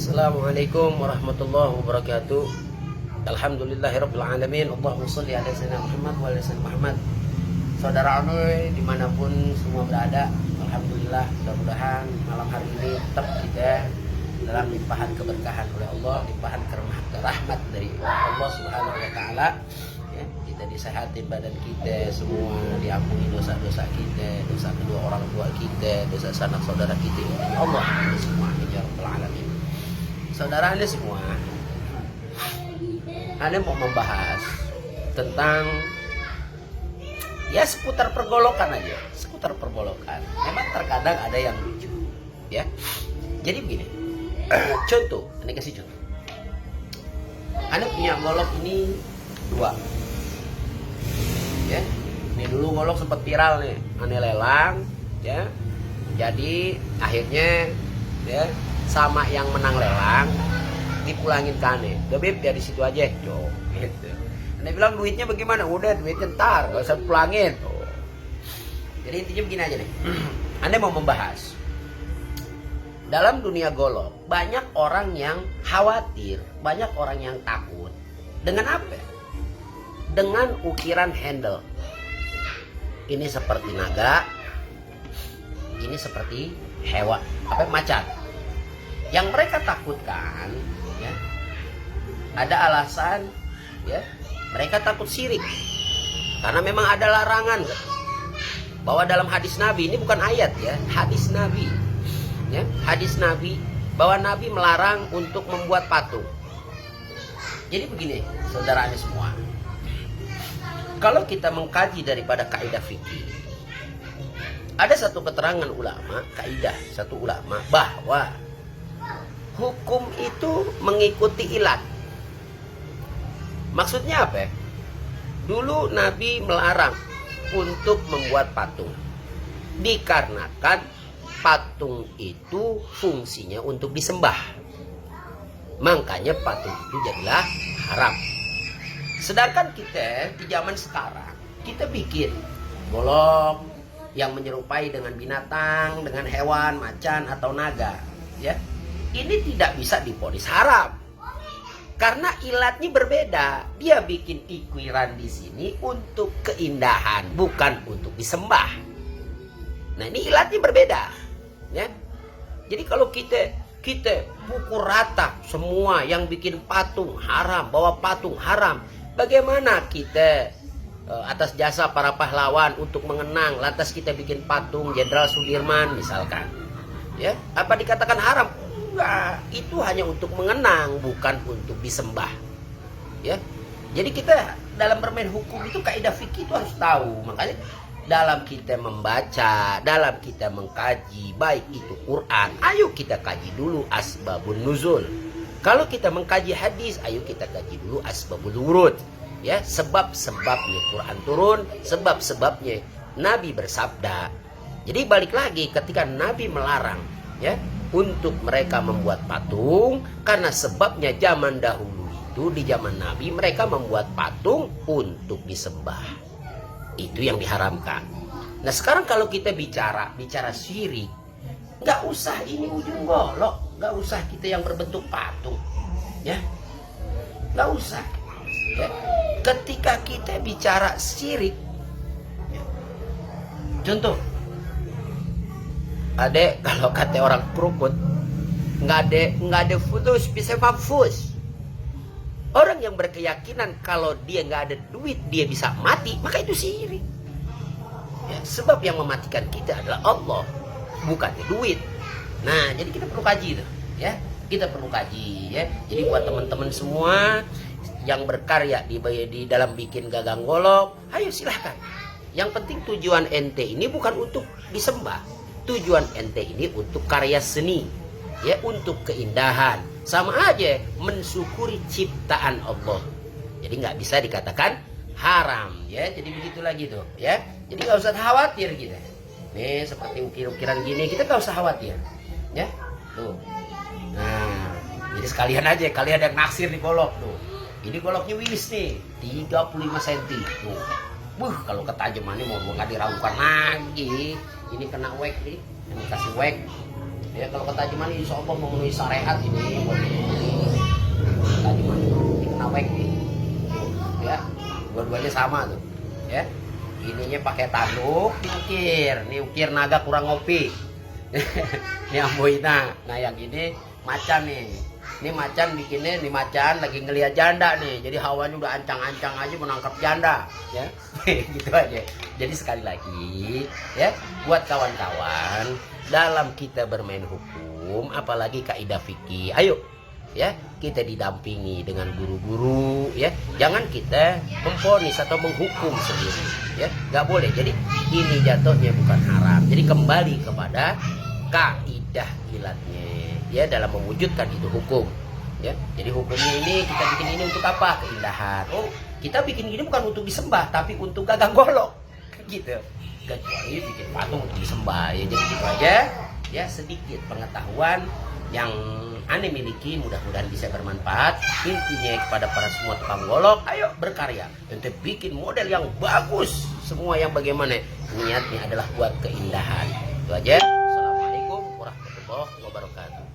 Assalamualaikum warahmatullahi wabarakatuh. Alhamdulillahirabbil alamin. Allahumma shalli ala sayyidina Muhammad wa ala sayyidina Muhammad. Saudara Anoy dimanapun semua berada, alhamdulillah, mudah-mudahan malam hari ini tetap kita dalam limpahan keberkahan oleh Allah, limpahan rahmat dari Allah Subhanahu wa taala. Ya, kita disehatin badan kita, semua diampuni dosa-dosa kita, dosa kedua orang tua kita, dosa sanak saudara kita. Allah semua ya rabbal alamin. Saudara Anda semua, Anda mau membahas tentang ya seputar pergolokan aja, seputar pergolokan. Memang terkadang ada yang lucu, ya. Jadi begini, contoh, Anda kasih contoh. Anda punya golok ini 2, ya. Ini dulu golok sempat viral nih, Anda lelang, ya. Jadi akhirnya, ya, sama yang menang lelang dipulangin ke Ane. Udah Beb, ya di situ aja, cok. Gitu. Ane bilang duitnya bagaimana? Udah duitnya ntar, gak usah pulangin. Oh. Jadi intinya begini aja nih. Ane mau membahas dalam dunia golok banyak orang yang khawatir, banyak orang yang takut. Dengan apa? Dengan ukiran handle. Ini seperti naga, ini seperti hewan, macan. Yang mereka takutkan, ya, ada alasan, ya, mereka takut syirik, karena memang ada larangan, bahwa dalam hadis Nabi, ini bukan ayat, ya, hadis Nabi, ya, hadis Nabi, bahwa Nabi melarang untuk membuat patung. Jadi begini, saudara Anda semua, kalau kita mengkaji daripada kaidah fikih, ada satu keterangan ulama, kaidah satu ulama, bahwa hukum itu mengikuti ilat. Maksudnya apa? Dulu Nabi melarang untuk membuat patung, dikarenakan patung itu fungsinya untuk disembah. Makanya patung itu jadilah haram. Sedangkan kita di zaman sekarang, kita bikin golok yang menyerupai dengan binatang, dengan hewan, macan atau naga, ya. Ini tidak bisa divonis haram, karena ilatnya berbeda. Dia bikin ukiran di sini untuk keindahan, bukan untuk disembah. Nah, ini ilatnya berbeda, ya. Jadi kalau kita pukul rata semua yang bikin patung haram, bahwa patung haram, bagaimana kita atas jasa para pahlawan untuk mengenang, lantas kita bikin patung Jenderal Sudirman misalkan, ya, apa dikatakan haram? Enggak, itu hanya untuk mengenang, bukan untuk disembah, ya. Jadi kita dalam bermain hukum itu kaidah fikih itu harus tahu. Makanya dalam kita membaca, dalam kita mengkaji, baik itu Quran, ayo kita kaji dulu asbabun nuzul. Kalau kita mengkaji hadis, ayo kita kaji dulu asbabul wurud, ya, sebab-sebabnya Quran turun, sebab-sebabnya Nabi bersabda. Jadi balik lagi, ketika Nabi melarang, ya, untuk mereka membuat patung, karena sebabnya zaman dahulu itu, di zaman Nabi, mereka membuat patung untuk disembah. Itu yang diharamkan. Nah sekarang kalau kita bicara syirik, nggak usah ini ujung golok, nggak usah kita yang berbentuk patung, ya, nggak usah, ya. Ketika kita bicara syirik, ya. Contoh, adek, kalau kata orang perukut, nggak ada fulus bisa mafus. Orang yang berkeyakinan kalau dia nggak ada duit dia bisa mati, maka itu syirik, ya, sebab yang mematikan kita adalah Allah, bukannya duit. Nah jadi kita perlu kaji tuh, ya, kita perlu kaji, ya. Jadi buat teman-teman semua yang berkarya di dalam bikin gagang golok, ayo silahkan. Yang penting tujuan ente ini bukan untuk disembah. Tujuan ente ini untuk karya seni, ya, untuk keindahan. Sama aja mensyukuri ciptaan Allah. Jadi nggak bisa dikatakan haram, ya. Jadi begitu lagi tuh, ya. Jadi nggak usah khawatir kita. Nih seperti ukir-ukiran gini, kita nggak usah khawatir, ya. Tuh. Nah, jadi sekalian aja, kalian yang naksir di golok tuh. Ini goloknya wis nih, 35 cm. Tuh. Kalau ketajamannya mau nggak diragukan lagi. Ini kena wax nih, ini kasih wax, Ya kalau kata Jemani insya Allah memenuhi syariat ini buat ini. Kata Jemani kena wek nih. Ya, dua-duanya sama tuh. Ya, ininya pakai tanduk diukir. Nih ukir naga kurang ngopi. Ini amboina. Nah yang ini macan nih. Ini macan bikinnya, nih macan lagi ngelihat janda nih. Jadi hawanya udah ancang-ancang aja menangkap janda. Ya, gitu aja. Jadi sekali lagi, ya, buat kawan-kawan. Dalam kita bermain hukum, apalagi kaidah fikih, ayo ya kita didampingi dengan guru-guru, ya jangan kita memvonis atau menghukum sendiri, ya nggak boleh. Jadi ini jatuhnya bukan haram. Jadi kembali kepada kaidah ilatnya, ya dalam mewujudkan itu hukum, ya. Jadi hukumnya ini kita bikin ini untuk apa? Keindahan. Oh kita bikin ini bukan untuk disembah, tapi untuk gagang golok, gitu. Kecuali bikin patung untuk disembah, ya jadi gitu aja, ya sedikit pengetahuan yang aneh miliki, mudah-mudahan bisa bermanfaat. Intinya kepada para semua tukang golok, ayo berkarya untuk bikin model yang bagus, semua yang bagaimana niatnya adalah buat keindahan. Itu aja. Assalamualaikum warahmatullahi wabarakatuh.